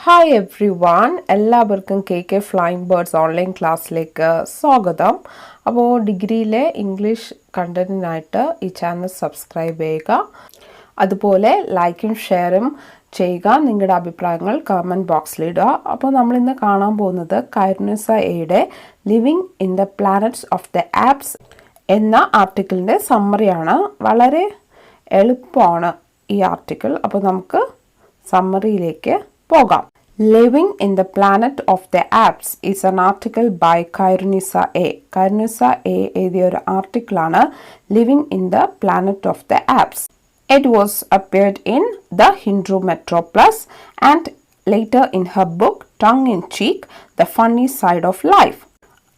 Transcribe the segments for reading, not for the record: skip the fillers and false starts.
Hi every one, എല്ലാവർക്കും KK flying birds online ക്ലാസ്സിലേക്ക് സ്വാഗതം. അപ്പോൾ ഡിഗ്രിയിലെ ഇംഗ്ലീഷ് കണ്ടന്റിനായിട്ട് ഈ ചാനൽ സബ്സ്ക്രൈബ് ചെയ്യുക. അതുപോലെ ലൈക്കും ഷെയറും ചെയ്യുക. നിങ്ങളുടെ അഭിപ്രായങ്ങൾ കമൻറ്റ് ബോക്സിലിടുക. അപ്പോൾ നമ്മളിന്ന് കാണാൻ പോകുന്നത് കൈറുനിസ എയുടെ living in the planets of the apps എന്ന ആർട്ടിക്കിളിൻ്റെ സമ്മറിയാണ്. വളരെ എളുപ്പമാണ് ഈ ആർട്ടിക്കിൾ. അപ്പോൾ നമുക്ക് സമ്മറിയിലേക്ക് പോകാം. Living in the Planet of the Apes is an article by Khyrunnisa A. Khyrunnisa A എഴുതിയ ഒരു ആർട്ടിക്കിളാണ് Living in the Planet of the Apes. It was appeared in the Hindu Metropolis and later in her book Tongue in Cheek, The Funny Side of Life.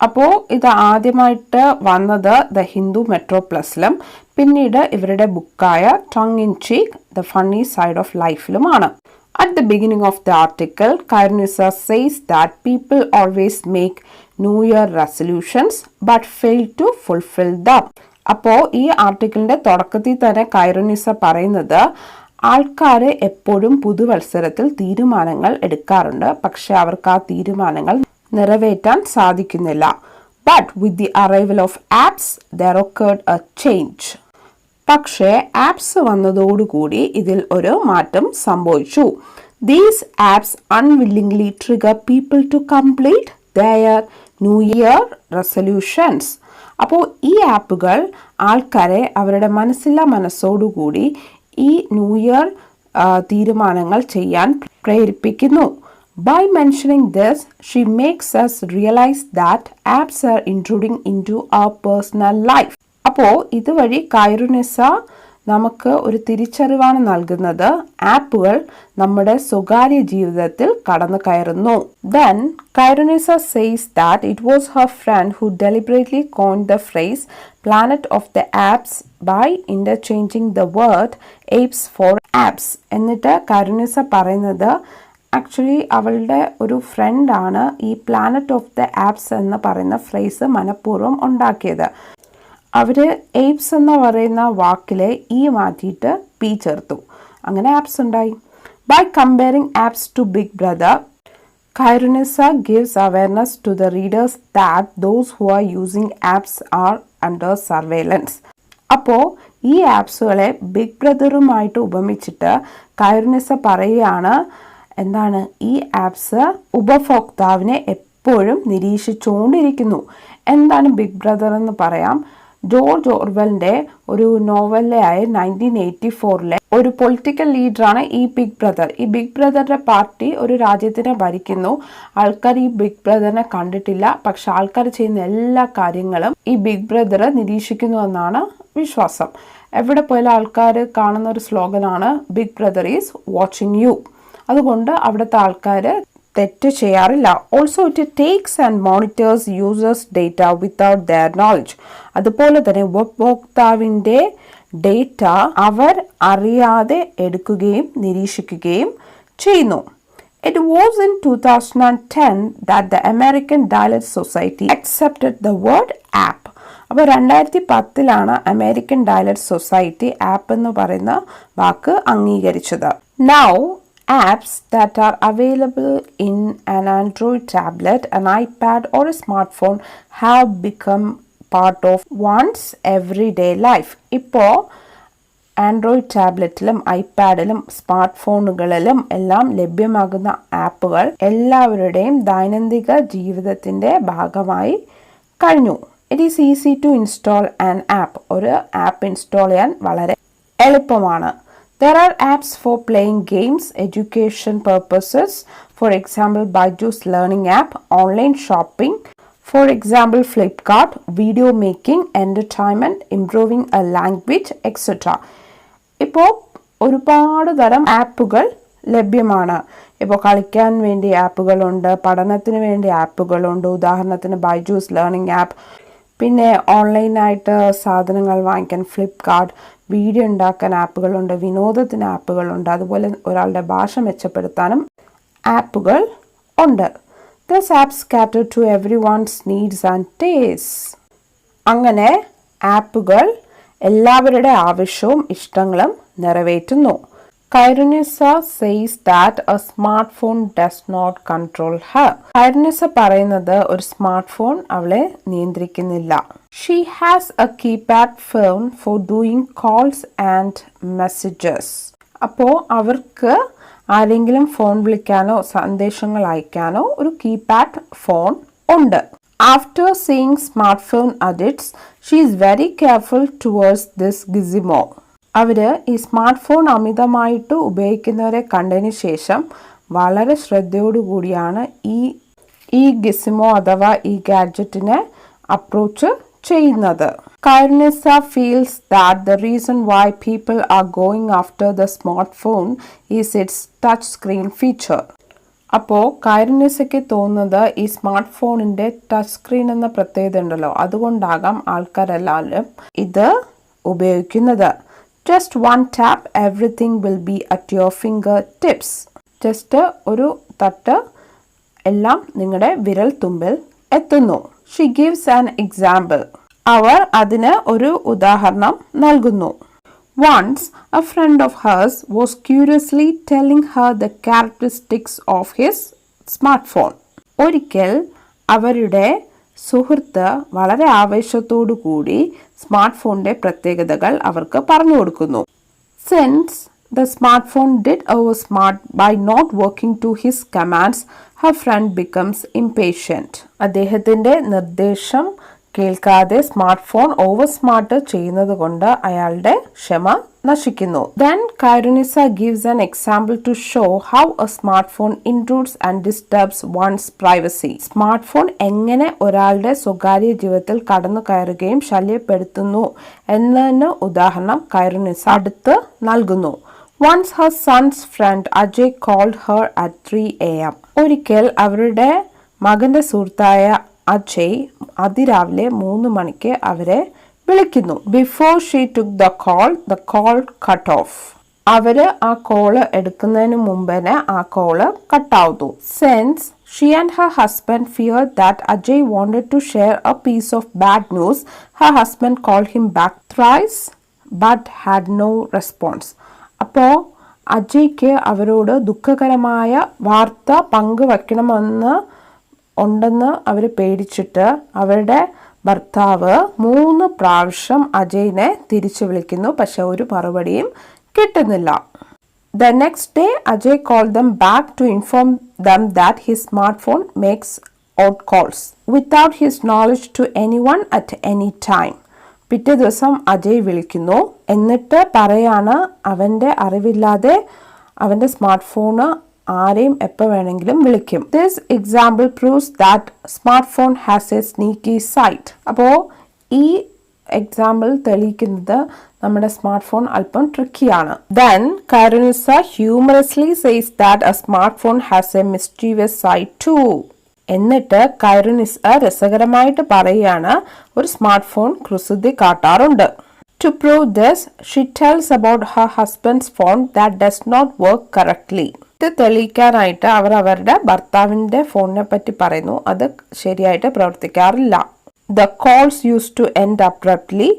അപ്പോൾ ഇത് ആദ്യമായിട്ട് വന്നത് the Hindu മെട്രോപ്ലസിലും പിന്നീട് ഇവരുടെ ബുക്കായ tongue in cheek the funny side of ലൈഫിലുമാണ്. At the beginning of the article, Khyrunnisa says that people always make New Year resolutions but fail to fulfill them. അപ്പോൾ ഈ ആർട്ടിക്കിളിന്റെ തുടക്കത്തിൽ തന്നെ കൈറുനിസ പറയുന്നത് ആൾക്കാർ എപ്പോഴും പുതുവത്സരത്തിൽ തീരുമാനങ്ങൾ എടുക്കാറുണ്ട്, പക്ഷെ അവർക്ക് ആ തീരുമാനങ്ങൾ നിറവേറ്റാൻ സാധിക്കുന്നില്ല. But with the arrival of apps, there occurred a change. പക്ഷേ ആപ്സ് വന്നതോടുകൂടി ഇതിൽ ഒരു മാറ്റം സംഭവിച്ചു. These apps unwillingly trigger people to complete their New Year resolutions. അപ്പോൾ ഈ ആപ്പുകൾ ആൾക്കാരെ അവരുടെ മനസ്സോടുകൂടി ഈ ന്യൂ ഇയർ തീരുമാനങ്ങൾ ചെയ്യാൻ പ്രേരിപ്പിക്കുന്നു. By mentioning this, she makes us realize that apps are intruding into our personal life. അപ്പോൾ ഇതുവഴി കൈറുനിസ നമുക്ക് ഒരു തിരിച്ചറിവാണ് നൽകുന്നത്. ആപ്പുകൾ നമ്മുടെ സ്വകാര്യ ജീവിതത്തിൽ കടന്നു കയറുന്നു. Then Khyrunnisa says that it was her friend who deliberately coined the phrase planet of the apes by interchanging the word apes for apps. എന്നിട്ട് കൈറുനിസ പറയുന്നത് ആക്ച്വലി അവളുടെ ഒരു ഫ്രണ്ടാണ് ഈ പ്ലാനറ്റ് ഓഫ് ദ ആപ്സ് എന്ന് പറയുന്ന ഫ്രേസ് മനഃപൂർവ്വം ഉണ്ടാക്കിയത്. അവർ എയ്പ്സ് എന്ന് പറയുന്ന വാക്കിലെ ഈ മാറ്റിയിട്ട് പി ചേർത്തു, അങ്ങനെ ആപ്സ് ഉണ്ടായി. By comparing apps to Big Brother, Khyrunnisa gives awareness to the readers that those who are using apps are under surveillance. അപ്പോൾ ഈ ആപ്സുകളെ ബിഗ് ബ്രദറുമായിട്ട് ഉപമിച്ചിട്ട് കൈറുനിസ പറയുകയാണ് എന്താണ്, ഈ ആപ്സ് ഉപഭോക്താവിനെ എപ്പോഴും നിരീക്ഷിച്ചുകൊണ്ടിരിക്കുന്നു. എന്താണ് ബിഗ് ബ്രദർ എന്ന് പറയാം. ജോർജ് ഓർവെലിന്റെ ഒരു നോവലായ 1984 ഒരു പൊളിറ്റിക്കൽ ലീഡറാണ് ഈ ബിഗ് ബ്രദർ. ഈ ബിഗ് ബ്രദറിന്റെ പാർട്ടി ഒരു രാജ്യത്തിനെ ഭരിക്കുന്നു. ആൾക്കാർ ഈ ബിഗ് ബ്രദറിനെ കണ്ടിട്ടില്ല, പക്ഷെ ആൾക്കാർ ചെയ്യുന്ന എല്ലാ കാര്യങ്ങളും ഈ ബിഗ് ബ്രദർ നിരീക്ഷിക്കുന്നു എന്നാണ് വിശ്വാസം. എവിടെ പോയാലും ആൾക്കാർ കാണുന്ന ഒരു സ്ലോഗനാണ് Big Brother is watching you. അതുകൊണ്ട് അവിടുത്തെ ആൾക്കാർ തെറ്റ് ചെയ്യാറില്ല. Also it takes and monitors users data without their knowledge. അതുപോലെ തന്നെ ഉപഭോക്താവിൻ്റെ ഡേറ്റ അവർ അറിയാതെ എടുക്കുകയും നിരീക്ഷിക്കുകയും ചെയ്യുന്നു. It was in 2010 that the American Dialect Society accepted the word app. അപ്പോൾ 2010 അമേരിക്കൻ ഡയലക്ട് സൊസൈറ്റി ആപ്പ് എന്ന് പറയുന്ന വാക്ക് അംഗീകരിച്ചത്. Now apps that are available in an Android tablet, an iPad or a smartphone have become part of one's everyday life. ഇപ്പോൾ Android ടാബ്ലറ്റിലും ഐപാഡിലും smart ഫോണുകളിലും എല്ലാം ലഭ്യമാകുന്ന ആപ്പുകൾ എല്ലാവരുടെയും ദൈനംദിന ജീവിതത്തിൻ്റെ ഭാഗമായി കഴിഞ്ഞു. It is easy to install an app. ഒരു ആപ്പ് ഇൻസ്റ്റാൾ ചെയ്യാൻ വളരെ എളുപ്പമാണ്. There are apps for playing games, education purposes, for example Byju's learning app, online shopping, for example Flipkart, video making, entertainment, improving a language, etc. ഇപ്പോൾ ഒരുപാട് തരം ആപ്പുകൾ ലഭ്യമാണ്. ഇപ്പോൾ കളിക്കാൻ വേണ്ടി ആപ്പുകളുണ്ട്, പഠനത്തിന് വേണ്ടി ആപ്പുകളുണ്ട്. ഉദാഹരണത്തിന് ബൈജൂസ് ലേണിംഗ് ആപ്പ്, പിന്നെ ഓൺലൈനായിട്ട് സാധനങ്ങൾ വാങ്ങിക്കാൻ ഫ്ലിപ്കാർട്ട്, വീഡിയോ ഉണ്ടാക്കാൻ ആപ്പുകളുണ്ട്, വിനോദത്തിന് ആപ്പുകളുണ്ട്, അതുപോലെ ഒരാളുടെ ഭാഷ മെച്ചപ്പെടുത്താനും ആപ്പുകൾ ഉണ്ട്. These apps cater to everyone's needs and tastes. അങ്ങനെ ആപ്പുകൾ എല്ലാവരുടെ ആവശ്യവും ഇഷ്ടങ്ങളും നിറവേറ്റുന്നു. Khyrunnisa says that a smartphone does not control her. Khyrunnisa പറയുന്നത് ഒരു സ്മാർട്ട് ഫോൺ അവളെ നിയന്ത്രിക്കുന്നില്ല. She has a keypad phone for doing calls and messages. അപ്പോൾ അവർക്ക് ആരെങ്കിലും ഫോൺ വിളിക്കാനോ സന്ദേശങ്ങൾ അയക്കാനോ ഒരു കീപാഡ് ഫോൺ ഉണ്ട്. After seeing smartphone addicts, she is very careful towards this gizmo. അവർ ഈ സ്മാർട്ട് ഫോൺ അമിതമായിട്ട് ഉപയോഗിക്കുന്നവരെ കണ്ടതിന് ശേഷം വളരെ ശ്രദ്ധയോടുകൂടിയാണ് ഈ ഗിസിമോ അഥവാ ഈ ഗാഡ്ജറ്റിനെ അപ്രോച്ച് ചെയ്യുന്നത്. Khyrunnisa feels that the reason why people are going after the smartphone is its touch screen feature. അപ്പോൾ കൈറുന്നിസയ്ക്ക് തോന്നുന്നത് ഈ സ്മാർട്ട് ഫോണിൻ്റെ ടച്ച് സ്ക്രീൻ എന്ന പ്രത്യേകത ഉണ്ടല്ലോ, അതുകൊണ്ടാകാം ആൾക്കാരെല്ലാവരും ഇത് ഉപയോഗിക്കുന്നത്. Just one tap, everything will be at your fingertips. Just ഒരു തട്ട് എല്ലാം നിങ്ങളുടെ വിരൽ തുമ്പിൽ എത്തുന്നു. She gives an example. അവർ അതിന് ഒരു ഉദാഹരണം നൽകുന്നു. Once, a friend of hers was curiously telling her the characteristics of his smartphone. ഒരിക്കൽ അവരുടെ സുഹൃത്ത് വളരെ ആവേശത്തോടു കൂടി സ്മാർട്ട് ഫോണിന്റെ പ്രത്യേകതകൾ അവർക്ക് പറഞ്ഞു കൊടുക്കുന്നു. Since the smartphone did oversmart by not working to his commands, her friend becomes impatient. അദ്ദേഹത്തിന്റെ നിർദ്ദേശം കേൾക്കാതെ സ്മാർട്ട് ഫോൺ ഓവർ സ്മാർട്ട് ചെയ്യുന്നത് കൊണ്ട് അയാളുടെ ക്ഷമ നശിക്കുന്നു. Then Khyrunnisa gives an example to show how a smartphone intrudes and disturbs one's privacy. Smart phone എങ്ങനെ ഒരാളുടെ സ്വകാര്യ ജീവിതത്തിൽ കടന്നു കയറുകയും ശല്യപ്പെടുത്തുന്നു എന്നതിന് ഉദാഹരണം Khyrunnisa അടുത്ത് നൽകുന്നു. Once her son's friend Ajay called her at 3 a.m. ഒരിക്കൽ അവരുടെ മകന്റെ സുഹൃത്തായ അജയ് അതിരാവിലെ 3 മണിക്ക് അവരെ വിളിക്കുന്നു. Before she took the call cut off. അവര് ആ കോള് എടുക്കുന്നതിന് മുമ്പേനെ ആ call കട്ടാവുന്നു. Since she and her husband feared that Ajay wanted to share a piece of bad news, her husband called him back thrice but had no response. അപ്പോൾ അജയ്ക്ക് അവരോട് ദുഃഖകരമായ വാർത്ത പങ്കുവെക്കണമെന്ന് ഉണ്ടെന്ന് അവർ പേടിച്ചിട്ട് അവരുടെ ഭർത്താവ് 3 പ്രാവശ്യം അജയ്നെ തിരിച്ചു വിളിക്കുന്നു. പക്ഷെ ഒരു മറുപടിയും കിട്ടുന്നില്ല. The next day, Ajay called them back to inform them that his smartphone makes odd calls without his knowledge to anyone at any time. പിറ്റേ ദിവസം അജയ് വിളിക്കുന്നു. എന്നിട്ട് പറയാണ് അവൻ്റെ അറിവില്ലാതെ അവൻ്റെ സ്മാർട്ട് ഫോണ് ആരെയും എപ്പോൾ വേണമെങ്കിലും വിളിക്കും. This example proves that smart phone has a sneaky side. അപ്പോൾ ഈ എക്സാമ്പിൾ തെളിയിക്കുന്നത് നമ്മുടെ സ്മാർട്ട് ഫോൺ അല്പം ട്രിക്കിയാണ്. Then Khyrunnisa humorously says that a smartphone has a mischievous side too. എന്നിട്ട് Khyrunnisa രസകരമായിട്ട് പറയുകയാണ് ഒരു സ്മാർട്ട് ഫോൺ കുസൃതി കാട്ടാറുണ്ട്. To prove this, she tells about her husband's phone that does not work correctly. ഇത് തെളിയിക്കാനായിട്ട് അവർ അവരുടെ ഭർത്താവിൻ്റെ ഫോണിനെ പറ്റി പറയുന്നു, അത് ശരിയായിട്ട് പ്രവർത്തിക്കാറില്ല. The calls used to end abruptly.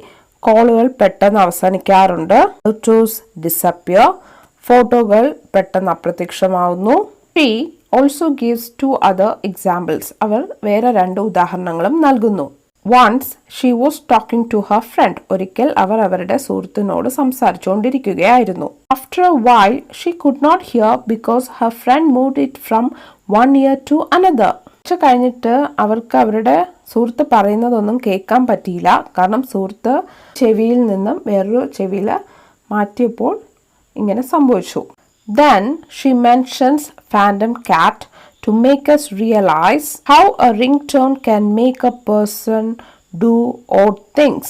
കോളുകൾ പെട്ടെന്ന് അവസാനിക്കാറുണ്ട്. Photos disappear. ഫോട്ടോകൾ പെട്ടെന്ന് അപ്രത്യക്ഷമാവുന്നു. She also gives 2 other examples. അവർ വേറെ 2 ഉദാഹരണങ്ങളും നൽകുന്നു. Once she was talking to her friend. ഒരിക്കൽ അവർ അവരുടെ സുഹൃത്തിനോട് സംസാരിച്ചുകൊണ്ടിരിക്കുകയായിരുന്നു. After a while she could not hear because her friend moved it from one ear to another. കുറച്ച് കഴിഞ്ഞിട്ട് അവർക്ക് അവരുടെ സുഹൃത്ത് പറയുന്നതൊന്നും കേൾക്കാൻ പറ്റിയില്ല. കാരണം സുഹൃത്ത് ചെവിയിൽ നിന്നും വേറൊരു ചെവിയിൽ മാറ്റിയപ്പോൾ ഇങ്ങനെ സംഭവിച്ചു. Then she mentions phantom cat to make us realize how a ringtone can make a person do odd things.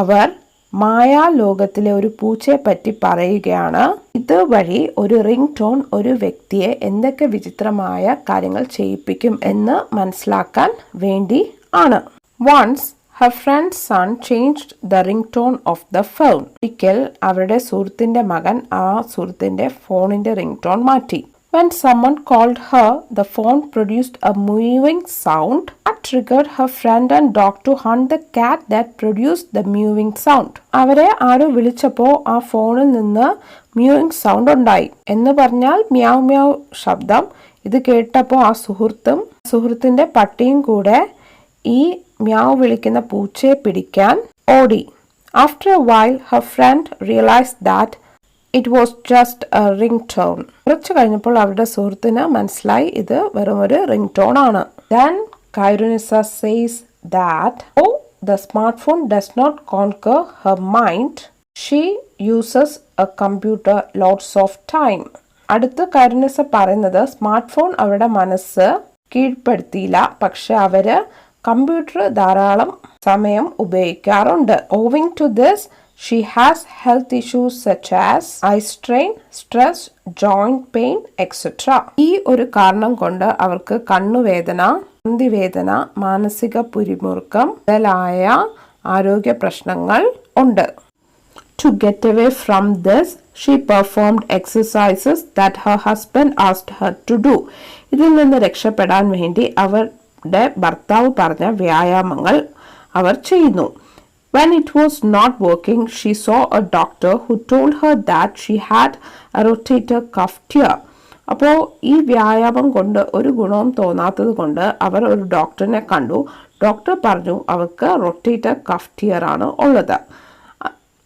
അവർ മായാലോകത്തിലെ ഒരു പൂച്ചയെ പറ്റി പറയുകയാണ്. ഇതുവഴി ഒരു റിംഗ് ടോൺ ഒരു വ്യക്തിയെ എന്തൊക്കെ വിചിത്രമായ കാര്യങ്ങൾ ചെയ്യിപ്പിക്കും എന്ന് മനസ്സിലാക്കാൻ വേണ്ടി ആണ്. Once her friend's son changed the ringtone of the phone. ഒരിക്കൽ അവരുടെ സുഹൃത്തിന്റെ മകൻ ആ സുഹൃത്തിന്റെ ഫോണിന്റെ റിംഗ് ടോൺ മാറ്റി. When someone called her, the phone produced a moving sound that triggered her friend and dog to hunt the cat that produced the mewing sound. അവരെ ആരോ വിളിച്ചപ്പോൾ ആ ഫോണിൽ നിന്ന് മ്യൂവിങ് സൗണ്ട് ഉണ്ടായി. എന്ന് പറഞ്ഞാൽ മ്യാവ് മ്യാവ് ശബ്ദം. ഇത് കേട്ടപ്പോൾ ആ സുഹൃത്തിന്റെ പട്ടിയും കൂടെ ഈ മ്യാവ് വിളിക്കുന്ന പൂച്ചയെ പിടിക്കാൻ ഓടി. After a while, her friend realized that it was just a ringtone. കുറച്ച് കഴിഞ്ഞപ്പോൾ അവരുടെ സുഹൃത്തിന് മനസ്സിലായി ഇത് വെറും ഒരു ringtone ആണ്. Then Khyrunnisa says that the smartphone does not conquer her mind. She uses a computer lots of time. അടുത്ത് Khyrunnisa പറയുന്നത് സ്മാർട്ട് ഫോൺ അവരുടെ മനസ്സ് കീഴ്പ്പെടുത്തിയില്ല, പക്ഷെ അവര് കമ്പ്യൂട്ടർ ധാരാളം സമയം ഉപയോഗിക്കാറുണ്ട്. Owing to this, she has health issues such as eye strain, stress, joint pain, etc. ഈ ഒരു കാരണം കൊണ്ട് അവർക്ക് കണ്ണുവേദന, സന്ധിവേദന, മാനസിക പിരിമുറുക്കം മുതലായ ആരോഗ്യ പ്രശ്നങ്ങൾ ഉണ്ട്. To get away from this, she performed exercises that her husband asked her to do. ഇതിൽ നിന്ന് രക്ഷപ്പെടാൻ വേണ്ടി അവരുടെ ഭർത്താവ് പറഞ്ഞ വ്യായാമങ്ങൾ അവർ ചെയ്യുന്നു. When it was not working, she saw a doctor who told her that she had a rotator cuff tear. അപ്പോൾ ഈ വ്യായാമം കൊണ്ട് ഒരു ഗുണവും തോന്നാത്തത് കൊണ്ട് അവർ ഒരു ഡോക്ടറിനെ കണ്ടു. ഡോക്ടർ പറഞ്ഞു അവർക്ക് റൊട്ടേറ്റർ കഫ് ടിയർ ആണ് ഉള്ളത്.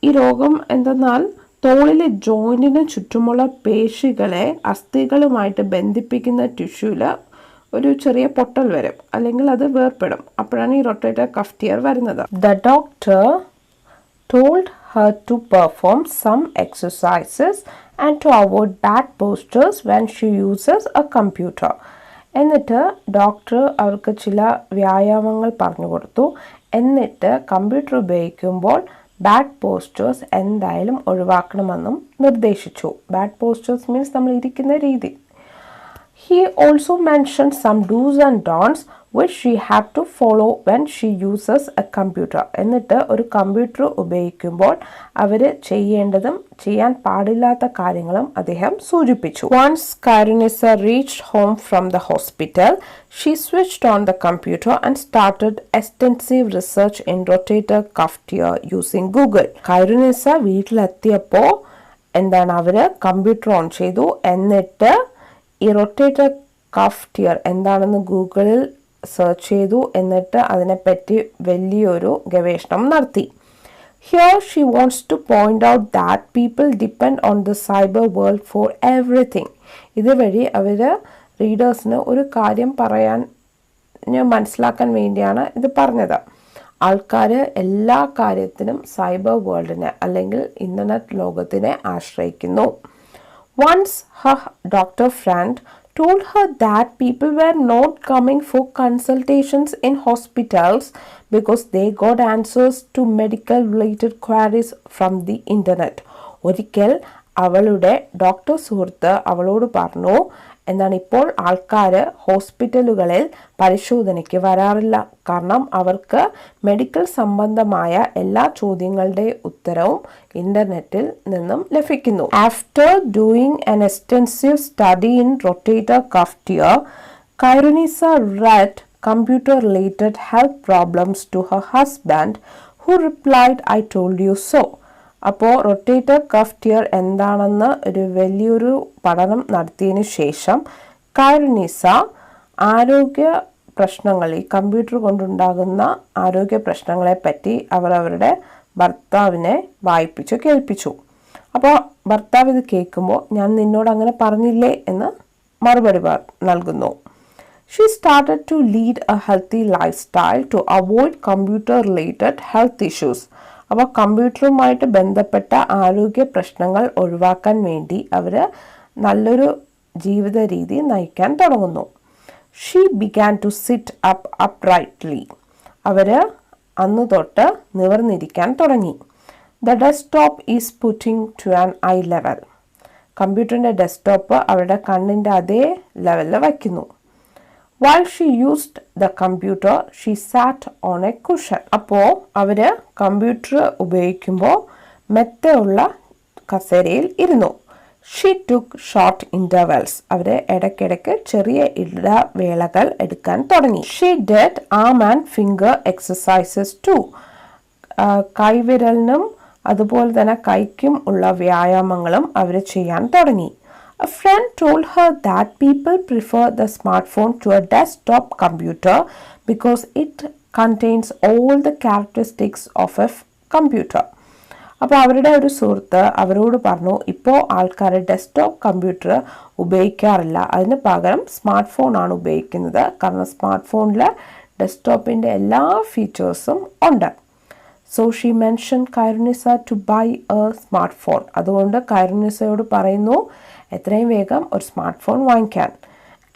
ഈ രോഗം എന്തെന്നാൽ തോളിലെ ജോയിന്റിന് ചുറ്റുമുള്ള പേശികളെ അസ്ഥികളുമായിട്ട് ബന്ധിപ്പിക്കുന്ന ടിഷ്യൂല് ഒരു ചെറിയ പൊട്ടൽ വരും, അല്ലെങ്കിൽ അത് വേർപ്പെടും. അപ്പോഴാണ് ഈ റൊട്ടേറ്റർ കഫ് ടിയർ വരുന്നത്. The doctor told her to perform some exercises and to avoid bad postures when she uses a computer. എന്നിട്ട് ഡോക്ടർ അവർക്ക് ചില വ്യായാമങ്ങൾ പറഞ്ഞു കൊടുത്തു. എന്നിട്ട് കമ്പ്യൂട്ടർ ഉപയോഗിക്കുമ്പോൾ ബാഡ് പോസ്റ്റേഴ്സ് എന്തായാലും ഒഴിവാക്കണമെന്നും നിർദ്ദേശിച്ചു. ബാഡ് പോസ്റ്റേഴ്സ് മീൻസ് നമ്മൾ ഇരിക്കുന്ന രീതി. He also mentioned some do's and don'ts which she had to follow when she uses a computer. എന്നിട്ട് ഒരു കമ്പ്യൂട്ടർ ഉപയോഗിക്കുമ്പോൾ അവർ ചെയ്യേണ്ടതും ചെയ്യാൻ പാടില്ലാത്ത കാര്യങ്ങളും അദ്ദേഹം സൂചിപ്പിച്ചു. Once Khyrunnisa reached home from the hospital, she switched on the computer and started extensive research in rotator cuff tear using Google. Khyrunnisa വീട്ടിലെത്തിയപ്പോൾ എന്താണ് അവര് കമ്പ്യൂട്ടർ ഓൺ ചെയ്തു. എന്നിട്ട് ഈ റൊട്ടേറ്റർ കഫ് ടിയർ എന്താണെന്ന് ഗൂഗിളിൽ സെർച്ച് ചെയ്തു. എന്നിട്ട് അതിനെപ്പറ്റി വലിയൊരു ഗവേഷണം നടത്തി. Here she wants to point out that people depend on the cyber world for everything. ഇതുവഴി അവർ റീഡേഴ്സിന് ഒരു കാര്യം മനസ്സിലാക്കാൻ വേണ്ടിയാണ് ഇത് പറഞ്ഞത്. ആൾക്കാർ എല്ലാ കാര്യത്തിനും സൈബർ വേൾഡിനെ അല്ലെങ്കിൽ ഇന്റർനെറ്റ് ലോകത്തിനെ ആശ്രയിക്കുന്നു. Once her doctor friend told her that people were not coming for consultations in hospitals because they got answers to medical related queries from the internet. ഒരിക്കൽ അവളുടെ ഡോക്ടർ സുഹൃത്ത് അവളോട് പറഞ്ഞു, എന്താണ് ഇപ്പോൾ ആൾക്കാർ ഹോസ്പിറ്റലുകളിൽ പരിശോധനയ്ക്ക് വരാറില്ല, കാരണം അവർക്ക് മെഡിക്കൽ സംബന്ധമായ എല്ലാ ചോദ്യങ്ങളുടെ ഉത്തരവും ഇന്റർനെറ്റിൽ നിന്നും ലഭിക്കുന്നു. After doing an extensive study in rotator cuff tear, Khyrunnisa read computer-related health problems to her husband, who replied, "I told you so." അപ്പോൾ റൊട്ടേറ്റർ കഫ് ടിയർ എന്താണെന്ന് ഒരു വലിയൊരു പഠനം നടത്തിയതിനു ശേഷം Khyrunnisa ആരോഗ്യ പ്രശ്നങ്ങൾ, ഈ കമ്പ്യൂട്ടർ കൊണ്ടുണ്ടാകുന്ന ആരോഗ്യ പ്രശ്നങ്ങളെ പറ്റി അവരുടെ ഭർത്താവിനെ വായിപ്പിച്ചു കേൾപ്പിച്ചു. അപ്പോൾ ഭർത്താവ് ഇത് കേൾക്കുമ്പോൾ ഞാൻ നിന്നോട് അങ്ങനെ പറഞ്ഞില്ലേ എന്ന് മറുപടി നൽകുന്നു. She started to lead a healthy lifestyle to avoid computer-related health issues. അപ്പോൾ കമ്പ്യൂട്ടറുമായിട്ട് ബന്ധപ്പെട്ട ആരോഗ്യ പ്രശ്നങ്ങൾ ഒഴിവാക്കാൻ വേണ്ടി അവർ നല്ലൊരു ജീവിത രീതി നയിക്കാൻ തുടങ്ങുന്നു. She began to sit up uprightly. അവർ അന്ന് തൊട്ട് നിവർന്നിരിക്കാൻ തുടങ്ങി. The desktop is putting to an eye level. കമ്പ്യൂട്ടറിൻ്റെ ഡെസ്ക്ടോപ്പ് അവരുടെ കണ്ണിൻ്റെ അതേ ലെവലിൽ വയ്ക്കുന്നു. While she used the computer, she sat on a cushion. അപ്പോൾ അവർ കമ്പ്യൂട്ടർ ഉപയോഗിക്കുമ്പോൾ മെത്തയുള്ള കസേരയിൽ ഇരുന്നു. She took short intervals. അവർ ഇടയ്ക്കിടയ്ക്ക് ചെറിയ ഇടവേളകൾ എടുക്കാൻ തുടങ്ങി. She did arm and finger exercises too. കൈവിരലിനും അതുപോലെ തന്നെ കൈക്കും ഉള്ള വ്യായാമങ്ങളും അവർ ചെയ്യാൻ തുടങ്ങി. A friend told her that people prefer the smartphone to a desktop computer because it contains all the characteristics of a computer. അപ്പോൾ അവരുടെ ഒരു സുഹൃത്ത് അവരോട് പറഞ്ഞു, ഇപ്പോൾ ആൾക്കാർ ഡെസ്ക്ടോപ്പ് കമ്പ്യൂട്ടർ ഉപയോഗിക്കാറില്ല, അതിന് പകരം സ്മാർട്ട് ഫോണാണ് ഉപയോഗിക്കുന്നത്. കാരണം സ്മാർട്ട് ഫോണിൽ ഡെസ്ക്ടോപ്പിൻ്റെ എല്ലാ ഫീച്ചേഴ്സും ഉണ്ട്. So she mention Khyrunnisa to buy a smart phone. അതുകൊണ്ട് Khyrunnisa പറയുന്നു എത്രയും വേഗം ഒരു സ്മാർട്ട് ഫോൺ വാങ്ങിക്കാൻ.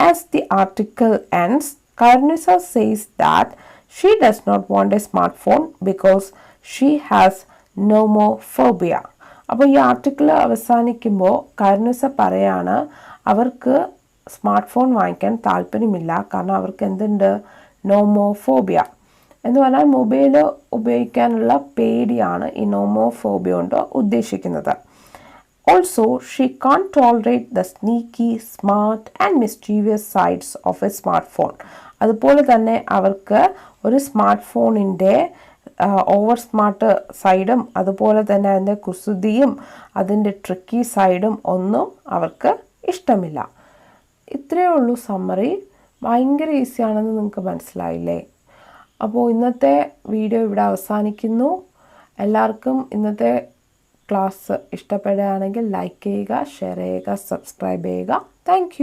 As the article ends, Khyrunnisa says that she does not want a smartphone because she has nomophobia. അപ്പോൾ ഈ ആർട്ടിക്കിൾ അവസാനിക്കുമ്പോൾ Khyrunnisa പറയാണ് അവർക്ക് സ്മാർട്ട് ഫോൺ വാങ്ങിക്കാൻ താല്പര്യമില്ല, കാരണം അവർക്ക് എന്തുണ്ട്, നോമോഫോബിയ എന്ന് പറഞ്ഞാൽ മൊബൈൽ ഉപയോഗിക്കാനുള്ള പേടിയാണ് ഈ നോമോഫോബിയ കൊണ്ട് ഉദ്ദേശിക്കുന്നത്. Also, she can't tolerate the sneaky, smart and mischievous sides of a smartphone. അതുപോലെ തന്നെ അവർക്ക് ഒരു സ്മാർട്ട് ഫോണിൻ്റെ ഓവർ സ്മാർട്ട് സൈഡും അതുപോലെ തന്നെ അതിൻ്റെ കുസൃതിയും അതിൻ്റെ ട്രിക്കി സൈഡും ഒന്നും അവർക്ക് ഇഷ്ടമില്ല. ഇത്രയേ ഉള്ളൂ സമ്മറി. ഭയങ്കര ഈസിയാണെന്ന് നിങ്ങൾക്ക് മനസ്സിലായില്ലേ? അപ്പോൾ ഇന്നത്തെ വീഡിയോ ഇവിടെ അവസാനിക്കുന്നു. എല്ലാവർക്കും ഇന്നത്തെ ക്ലാസ് ഇഷ്ടപ്പെടുകയാണെങ്കിൽ ലൈക്ക് ചെയ്യുക, ഷെയർ ചെയ്യുക, സബ്സ്ക്രൈബ് ചെയ്യുക. Thank you.